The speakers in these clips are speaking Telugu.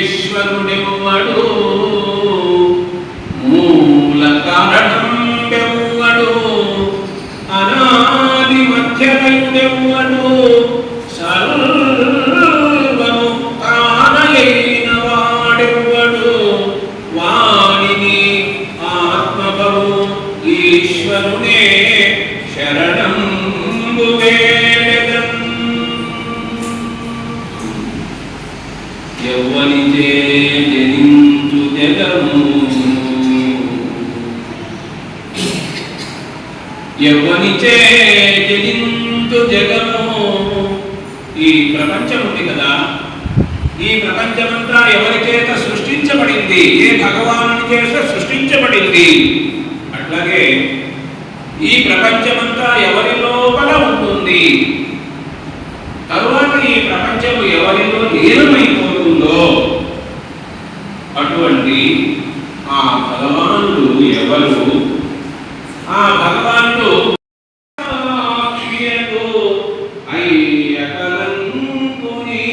పరమేశ్వరుడెవ్వడు మూల కారణంబెవ్వడు అనాది మధ్యయుడెవ్వడు సర్వము కానయైన వాడెవ్వడు వాణిని ఆత్మభవు ఈశ్వరునే శరణంబు వేడెదన్. యవ్వనిచే జనించు జగము యవ్వనిచే జనించు జగము. ఈ ప్రపంచం ఉంది కదా, ఈ ప్రపంచమంతా ఎవరి చేత సృష్టించబడింది? ఏ భగవానుని చేత సృష్టించబడింది. అట్లాగే ఈ ప్రపంచమంతా ఎవరి లోపల ఉంటుంది. తరువాత ఈ ప్రపంచము ఎవరిలో లీనమైపోతుందో అటువంటి ఆ భగవానుడు ఎవరు? ఆ భగవానుడు అయ్యకలంకుని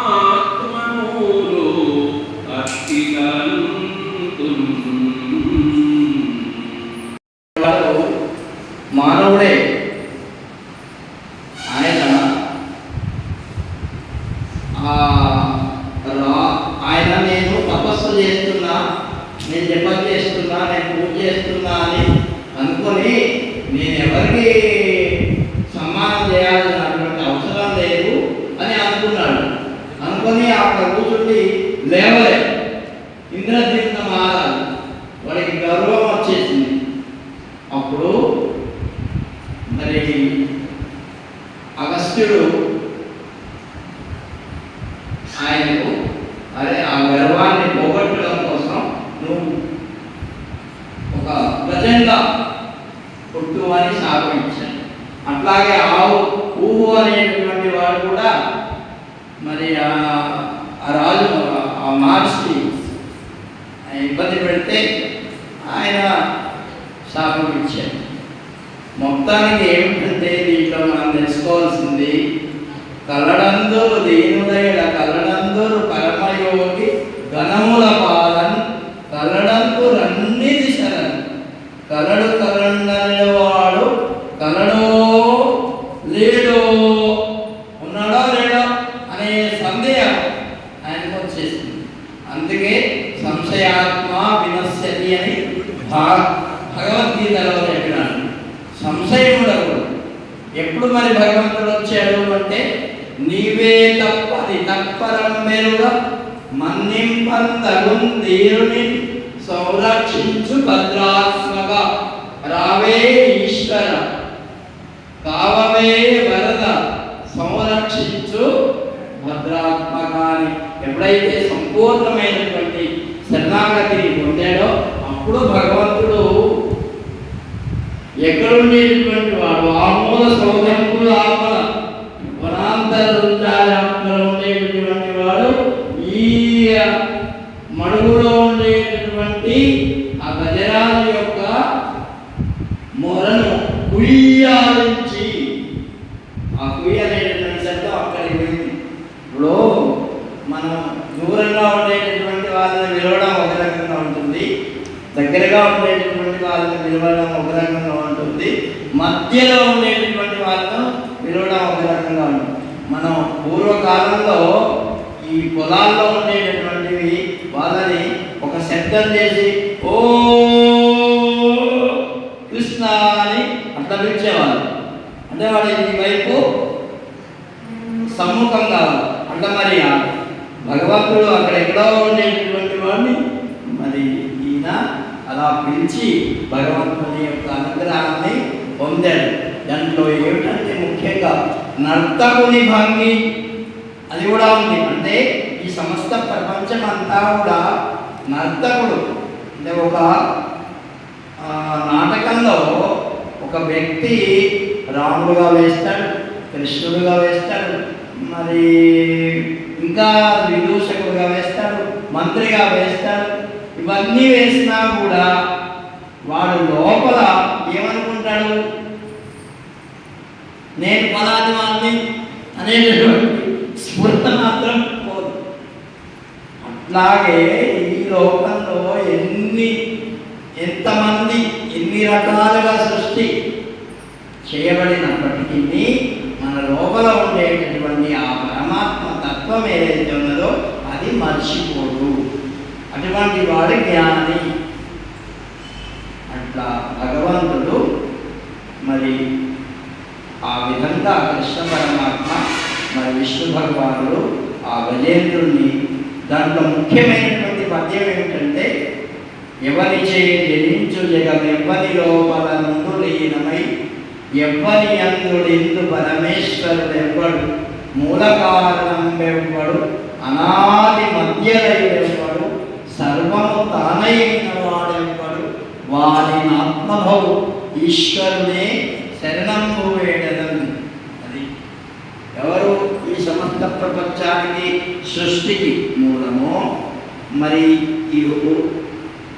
ఆత్మనూలు అత్తికలంకున్. మానవుడే ఆయన నేను తపస్సు చేస్తున్నా, నేను జపం చేస్తున్నా, నేను పూజ చేస్తున్నా అని అనుకొని నేను ఎవరికి సమ్మానం చేయాల్సినటువంటి అవసరం లేదు అని అనుకున్నాడు. అనుకొని అక్కడ కూర్చుండి లేవలే, ఇంద్రజిత్ మారాలి, వాడికి గర్వం వచ్చేసింది. అప్పుడు మరి అగస్త్యుడు ఆయనకు అరే ఆ గర్వాన్ని పోగొట్టడం కోసం నువ్వు ఒక గజంగా పుట్టు అని శాపం ఇచ్చాడు. అట్లాగే ఊహు అనేటువంటి వాడు కూడా మరి ఆ రాజు ఆ మహర్షి ఇబ్బంది పెడితే ఆయన శాపం ఇచ్చాడు. మొత్తానికి ఏమిటంటే దీంట్లో మనం తెలుసుకోవాల్సింది, కల్లడందరు దీనుడైన కల్లడందరు పరమయోగి ఘనముల పాలన్ కల్లడందు అన్ని దిశలను కలడు కలండనేవాడు కలడో లేడో, ఉన్నాడో లేడో అనే సందేహం ఆయనకు వచ్చేసింది. అందుకే సంశయాత్మ వినశ్యతి అని భగవద్గీతలో చెప్పినాడు. సంశయముడకు ఎప్పుడు మరి భగవంతుడు వచ్చాడు అంటే, నీవే తప్పది తప్పరం మెరుగ మన్నింపంతగుందీరుని సంరక్షించు భద్రాత్మక రావే ఈశ్వర కావవే వరద సంరక్షించు భద్రాత్మక ఎప్పుడైతే సంపూర్ణమైనటువంటి శరణాగతిని పొందాడో అప్పుడు భగవంతుడు ఎక్కడుండేటటువంటి వాడు ఆమూల సౌధంకులు ఆపల వనాంతర రుద్రాలలో ఉండేటటువంటి వాడు ఈ మడుగులో ఉండేటటువంటి ఆ గజరాజు యొక్క మొరను కుయ్యాలించి ఆ కుయ్య అనేటటువంటి శబ్దం అక్కడికి పోయింది. ఇప్పుడు మనం దూరంగా ఉండేటటువంటి వాళ్ళని విలవడం ఒక రకంగా ఉంటుంది, దగ్గరగా ఉండేటటువంటి వాళ్ళని విలవడం ఒక రకంగా ఉంటుంది, మధ్యలో ఉండేటటువంటి వాళ్ళను విలవడం ఒక రకంగా ఉంటుంది. మనం పూర్వకాలంలో ఈ పొలాల్లో ఉండేటటువంటివి వాళ్ళని ఒక శబ్దం చేసి ఓ కృష్ణ అని అట్లా పిలిచేవాళ్ళు. అంటే వాడు ఈ వైపు సమ్ముఖం కావాలి. అంటే మరి భగవంతుడు అక్కడ ఎక్కడో ఉండేటటువంటి వాడిని మరి ఈయన అలా పిలిచి భగవంతుని యొక్క అనుగ్రహాన్ని పొందాడు. దాంట్లో ఏమిటంటే ముఖ్యంగా నర్తకుని భంగి అది కూడా ఉంది. అంటే ఈ సమస్త ప్రపంచం అంతా కూడా నర్తకుడు. అంటే ఒక నాటకంలో ఒక వ్యక్తి రాముడుగా వేస్తాడు, కృష్ణుడుగా వేస్తాడు, మరి ఇంకా విదూషకుడుగా వేస్తాడు, మంత్రిగా వేస్తాడు. ఇవన్నీ వేసినా కూడా వాడు లోపల ఏమనుకుంటాడు, నేను ఫలాని వాడిని అనేటటువంటి స్ఫూర్త మాత్రం పోదు. అట్లాగే ఈ లోకంలో ఎంతమంది ఎన్ని రకాలుగా సృష్టి చేయబడినప్పటికీ మన లోపల ఉండేటటువంటి ఆ పరమాత్మ తత్వం ఏదైతే ఉన్నదో అది మర్చిపోదు. అటువంటి వాడు జ్ఞాని. అట్లా భగవంతుడు మరి ఆ విధంగా కృష్ణ పరమాత్మ మరి విష్ణు భగవానుడు ఆ గజేంద్రుణ్ణి దాంట్లో ముఖ్యమైనటువంటి పద్యం ఏమిటంటే ఎవరి చేయి జనించు జగం ఎవ్వని లోపల నుండు లీనమై ఎవ్వని అందుడిందు పరమేశ్వరుడు ఎవ్వడు మూల కారణం ఎవ్వడు అనాది మధ్యలయుడెవ్వడు సర్వము తానైన వాడెవ్వడు వారి ఆత్మభవు ఈశ్వరునే శరణంబు వేడదను. అది ఎవరు ఈ సమస్త ప్రపంచానికి సృష్టికి మూలమో మరి ఈ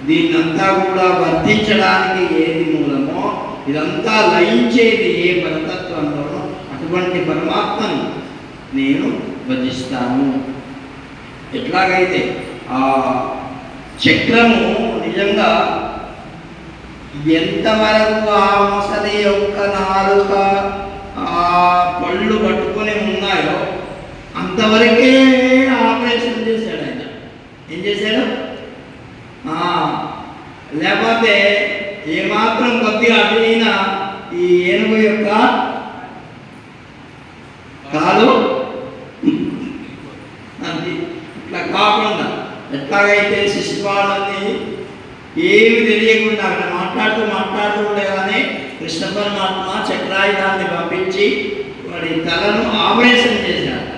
దీన్నంతా కూడా వర్ధించడానికి ఏది మూలమో ఇదంతా లయించేది ఏ పరతత్వంలోనో అటువంటి పరమాత్మను నేను భజిస్తాను. ఎట్లాగైతే ఆ చక్రము నిజంగా ఎంతవరకు ఆ మొసలి యొక్క నాలుక ఆ పళ్ళు పట్టుకొని ఉన్నాయో అంతవరకే ఆపరేషన్ చేశాడు ఆయన. ఏం చేశాడు? లేకపోతే ఏమాత్రం కొద్దిగా అటువైన ఈ ఏనుగు యొక్క కాలు అది ఇట్లా కాకుండా ఎట్లాగైతే శిశుపాలని ఏమి తెలియకుండా అక్కడ మాట్లాడుతూ ఉండగానే కృష్ణ పరమాత్మ చక్రాయుధాన్ని పంపించి వాడి తలను ఆపరేషన్ చేశాడు.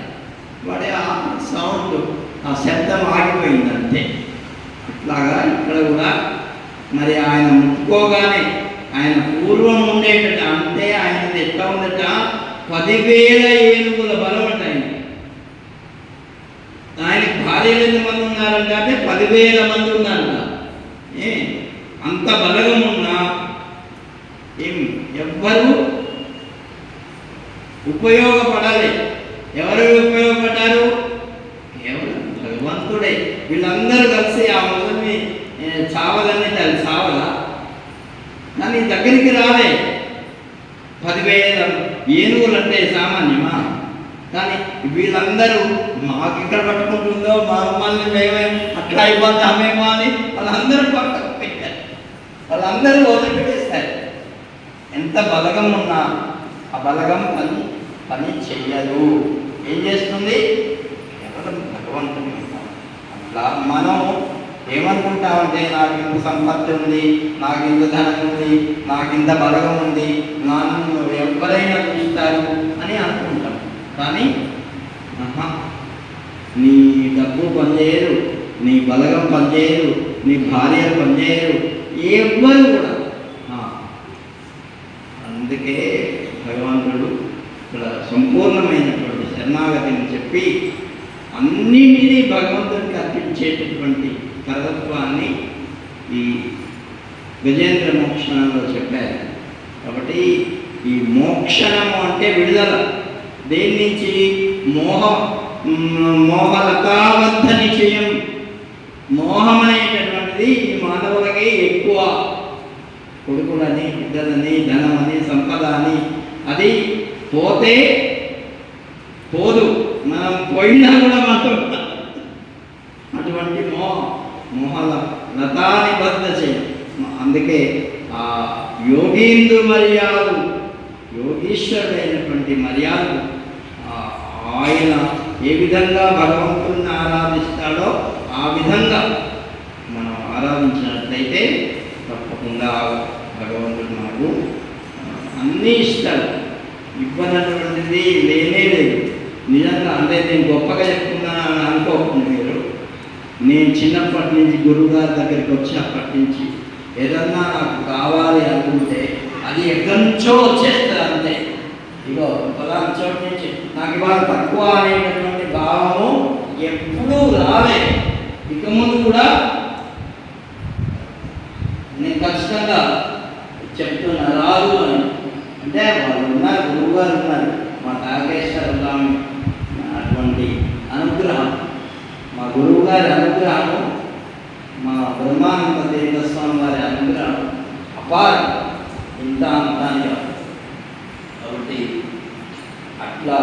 వాడి ఆ సౌండ్ ఆ శబ్దం ఆగిపోయింది అంతే. అట్లాగా ఇక్కడ కూడా మరి ఆయన ముట్టుకోగానే ఆయన పూర్వం ఉండేటట అంటే ఆయనది ఎట్లా ఉందట 10,000 ఏనుగుల బలం అంట. ఆయనకి భార్యలు ఎంతమంది ఉన్నారంటే అంటే 10,000 మంది ఉన్నారంట. అంత బలగం ఉన్నా ఎవ్వరూ ఉపయోగపడాలి. ఎవరు ఉపయోగపడ్డారు? కేవలం భగవంతుడే. వీళ్ళందరూ కలిసి ఆ మొదలని చావదని అది చావదా, కానీ దగ్గరికి రాలే. 10,000 ఏనుగులు అంటే సామాన్యమా? కానీ వీళ్ళందరూ మాకు ఇక్కడ పట్టుకుంటుందో మమ్మల్ని మేమే అట్లా అయిపోతామేమో అని వాళ్ళందరూ పక్కకు పెట్టారు. వాళ్ళందరూ వదిలిపెట్టేస్తారు. ఎంత బలగం ఉన్నా ఆ బలగం పని చెయ్యదు. ఏం చేస్తుంది? కేవలం భగవంతుని. అట్లా మనం ఏమనుకుంటామంటే నాకు ఇంత సంపత్తి ఉంది, నాకు ఇంత ధనం ఉంది, నాకు ఇంత బలగం ఉంది, నన్ను ఎవరైనా చూస్తారు అని అనుకుంటాం. కానీ నీ డబ్బు పనిచేయరు, నీ బలగం పనిచేయరు, నీ భార్యలు పనిచేయరు, ఎవ్వరు కూడా. అందుకే భగవంతుడు ఇక్కడ సంపూర్ణమైనటువంటి శరణాగతిని చెప్పి అన్నింటినీ భగవంతుడికి అర్పించేటటువంటి పరతత్వాన్ని ఈ గజేంద్ర మోక్షణంలో చెప్పారు. కాబట్టి ఈ మోక్షణము అంటే విడుదల. దేని నుంచి? మోహలతాబద్ధ నిశ్చయం. మోహం అనేటటువంటిది ఈ మానవులకి ఎక్కువ. కొడుకులని, బిడ్డలని, ధనమని, సంపద అని, అది పోతే పోదు, మనం పోయినా కూడా మాత్రం అటువంటి మోహల లతాని బద్ధ చేయం. అందుకే ఆ యోగీందు మర్యాదలు, యోగీశ్వరుడైనటువంటి మర్యాదలు ఆయన ఏ విధంగా భగవంతుడిని ఆరాధిస్తాడో ఆ విధంగా మనం ఆరాధించినట్లయితే తప్పకుండా భగవంతుడు మనకు అన్నీ ఇస్తాడు. ఇవ్వనటువంటిది లేనే లేదు. నిజంగా అంటే నేను గొప్పగా చెప్తున్నాను అనుకోకుండా మీరు, నేను చిన్నప్పటి నుంచి గురువుగారి దగ్గరికి వచ్చినప్పటి నుంచి ఏదన్నా నాకు కావాలి అనుకుంటే అది ఎక్కడి నుంచో వచ్చేస్తుంది అంతే. ఇగో పలానా చోటు నుంచి నాకు ఇవాళ తక్కువ అనేటటువంటి భావము ఎప్పుడూ రాలేదు. ఇక ముందు కూడా నేను ఖచ్చితంగా చెప్తున్నా రాదు అని. అంటే వాళ్ళు ఉన్నారు, గురువుగారు ఉన్నారు, మా తారకేశ్వర స్వామి అటువంటి అనుగ్రహం, మా గురువుగారి అనుగ్రహము, మా బ్రహ్మానంద దేవ స్వామి వారి అనుగ్రహం అపారం. ఇంత అంతా కాబట్టి అట్లా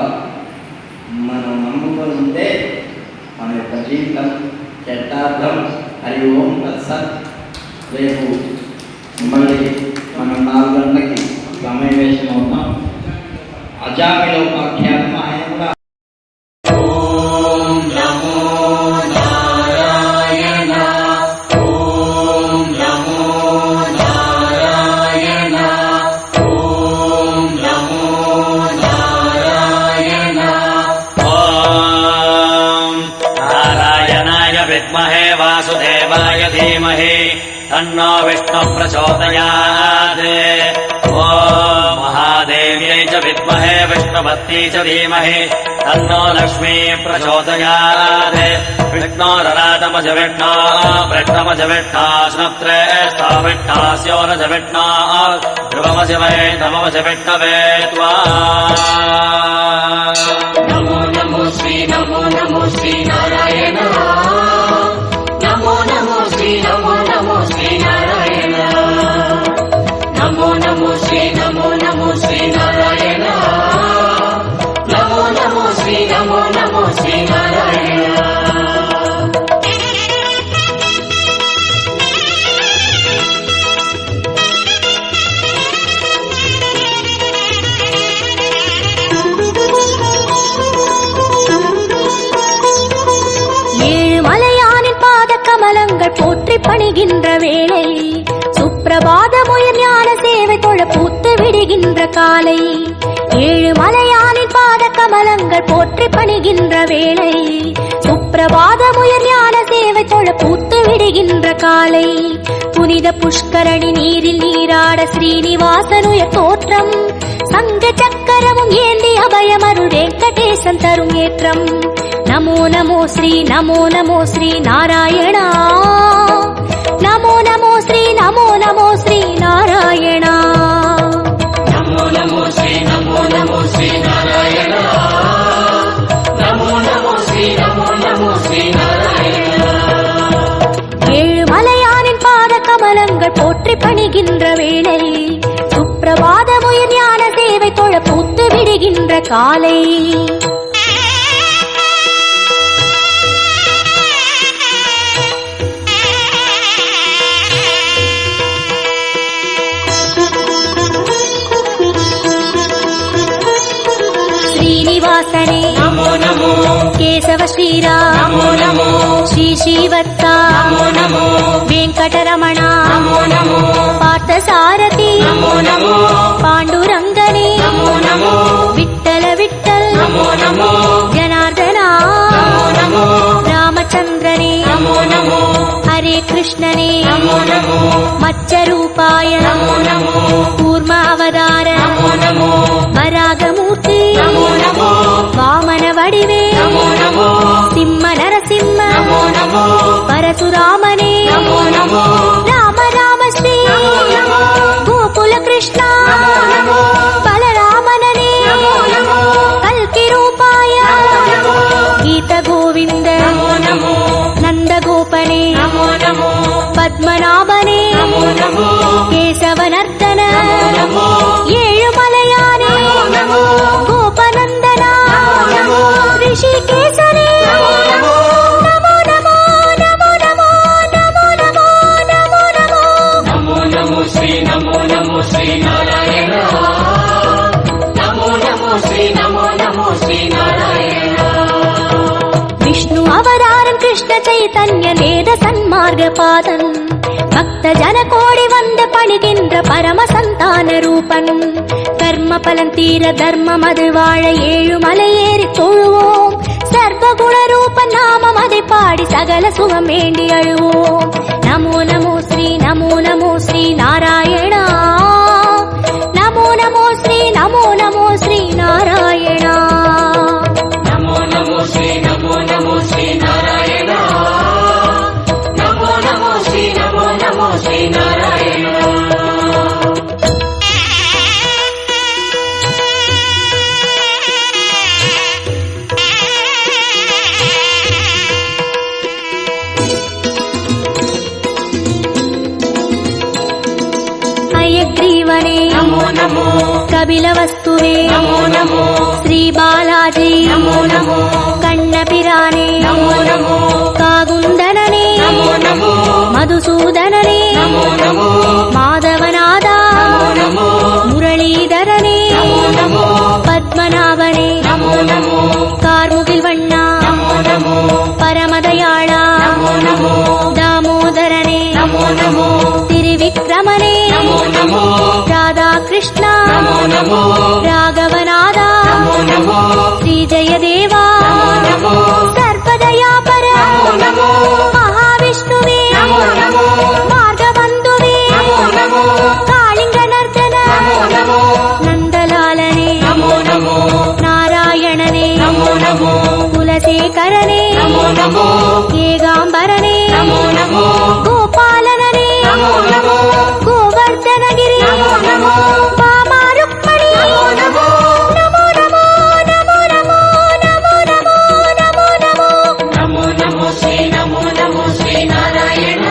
మనం నమ్ముకొని ఉంటే మన యొక్క జీవితం చట్టార్థం. హరి ఓం తత్సత్. రేపు మళ్ళీ మనం 4 గంటలకి సమావేశం అవుతాం. అజామిలో ఉపాఖ్యానం ఆయన కూడా विद्महे वासुदेवाय धीमहि तन्नो विष्णुः प्रचोदयात्। ॐ महादेव्यै च विद्महे विष्णुपत्न्यै च धीमहि तन्नो लक्ष्मी प्रचोदयात्। विष्णोररातमज विष्णो वृष्णमज विष्णो स्नप्त्रेष्ठो विष्णास्योरज विष्णो ध्रुवमज वै नममज विष्णवे त्वा। नमो नमो श्री नारायण। नमो नमो श्री नारायण। नमो नमो श्री नारायण। नमो नमो श्री नारायण। போற்றி பணிகின்ற வேளை சுப்பிரபாதமுயர் ஞான சேவை தொழ பூத்து விடுகின்ற காலை 7 மலையானின் பாத கமலங்கள் போற்றி பணிகின்ற வேளை சுப்பிரபாதமுயர் ஞான சேவை தொழ பூத்து விடுகின்ற காலை புனித புஷ்கரணி நீரில் நீராட ஸ்ரீனிவாசனுயர் தோற்றம் சங்க சக்கரமும் ஏந்தி அபயமருள் வெங்கடேசன் தரும் ஏற்றம் नमो नमो श्री नारायण। नमो नमो श्री नारायण। नमो नमो श्री नारायण। नमो नमो श्री नारायण। 7 மலையானின் பாத கமலங்கள் போற்றி பணிகின்ற வேளை சுப்பிரபாதமுயர் ஞான சேவை தொழ பூத்து விடுகின்ற காலை श्रीनिवासने नमो नमो। केशव श्रीराम नमो नमो। श्री श्रीवत्सा नमो नमो। वेंकटरमण नमो नमो। पार्थसारथि नमो नमो। पांडुरंगने नमो नमो। विठ्ठल विठ्ठल नमो नमो। जनार्दना नमो नमो। కృష్ణనే నమో నమో మత్స్యరూపాయ నమో నమో కూర్మ అవతార నమో నమో వరాగమూర్తి నమో నమో వామన వడివే నమో నమో సింహ నరసింహ నమో నమో పరశురామనే నమో నమో రామ రామ శ్రీ నమో నమో గోకుల కృష్ణ నమో నమో బలరామననే నమో నమో కల్కి రూపాయ నమో గీత గోవింద నమో నమో నందగోపనే నమో నమో పద్మనాభనే నమో నమో కేశవనర్దన నమో ఏழுమలయానే నమో గోపనందన నమో ఋషికేశనే నమో నమో నమో నమో నమో నమో నమో నమో నమో నమో నమో శ్రీ నమో నమో శ్రీ నారాయణ నమో నమో శ్రీ నమో నమో శ్రీ నారాయణ విష్ణు అవతారం కృష్ణ చైతన్య నేద సన్మార్గ పాదం భక్త జన కోడి వంద పణిகின்ற பரம சந்தான ரூபன் கர்ம பலன் தீர தர்மம் அது வாழ ஏழுமலை ஏறி தொழுவோம் சர்வகுண ரூப நாமம் அதை பாடி சகல சுகம் வேண்டி அழுவோம் நமோ நமோ ஸ்ரீ நமோ நமோ ஸ்ரீ நாராயணா நமோ நமோ ஸ்ரீ நமோ நமோ ஸ்ரீ நாராயணா నమో నమో శ్రీ నమో నమో శ్రీ నారాయణ నమో నమో శ్రీ నమో నమో శ్రీ నారాయణ హయగ్రీవనే నమో నమో కపిల వస్తువే నమో నమో శ్రీ బాలాజీ నమో నమో కన్నపిరానే నమో నమో కాగుందననే నమో నమో మధుసూదననే నమో నమో మాధవనాథ నమో నమో మురళీధరనే నమో నమో పద్మనాభనే నమో నమో కార్ముగిల్ వಣ್ಣ నమో నమో పరమదయాళ నమో నమో దామోదరనే నమో నమో త్రివిక్రమనే నమో నమో రాధాకృష్ణ నమో నమో రాఘవనాథ నమో నమో శ్రీ జయదేవా నమో నమో సర్వదయాపర నమో నమో మహావిష్ణువే నమో నమో మార్గబంధువే నమో నమో కాళింగనర్దన నమో నమో నందలాలనే నమో నమో నారాయణనే నమో నమో కులశేఖరనే నమో నమో ఏగాంబరనే నమో నమో గోపాలననే నమో నమో గోవర్ధనగిరి నమో నమో వామారుక్మణి నమో నమో నమో నమో నమో నమో నమో నమో నమో నమో నమో నమో శ్రీ నమో నమో శ్రీ నారాయణ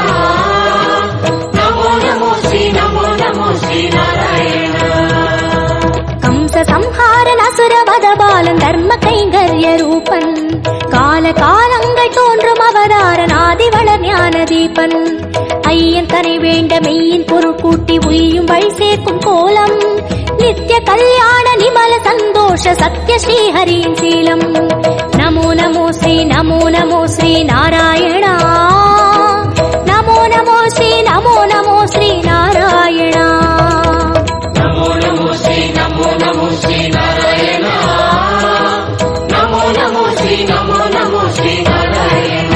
నమో నమో శ్రీ నమో నమో శ్రీ నారాయణ కంస సంహాரன் அசுரவத பாலன் தர்ம கைங்கரிய ரூபன் கால காலங்கள் தோன்றும் அவதாரன் ஆதிவளர் ஞான தீபன் ஐயன் தனை வேண்ட மெய்யின் பொருள் கூட்டி உய்யும் வழி சேர்க்கும் கோலம் நித்திய கல்யாண நிமல சந்தோஷ சத்ய ஸ்ரீஹரியின் சீலம் நமோ நமோ ஸ்ரீ நமோ நமோ ஸ்ரீ நாராயணா நமோ நமோ ஸ்ரீ நமோ நமோ ஸ்ரீ நாராயணா నమో నమో శ్రీ నమో నమో శ్రీ నారాయణ నమో నమో శ్రీ నమో నమో శ్రీ నారాయణ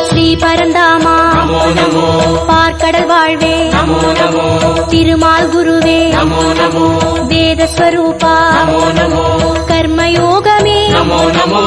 ஸ்ரீ பரந்தாமா నమో నమో பார்க்கடல் வாழ்வே నమో నమో திருமால் குருவே నమో నమో வேத ஸ்வரூபா నమో నమో கர்மயோகமே నమో నమో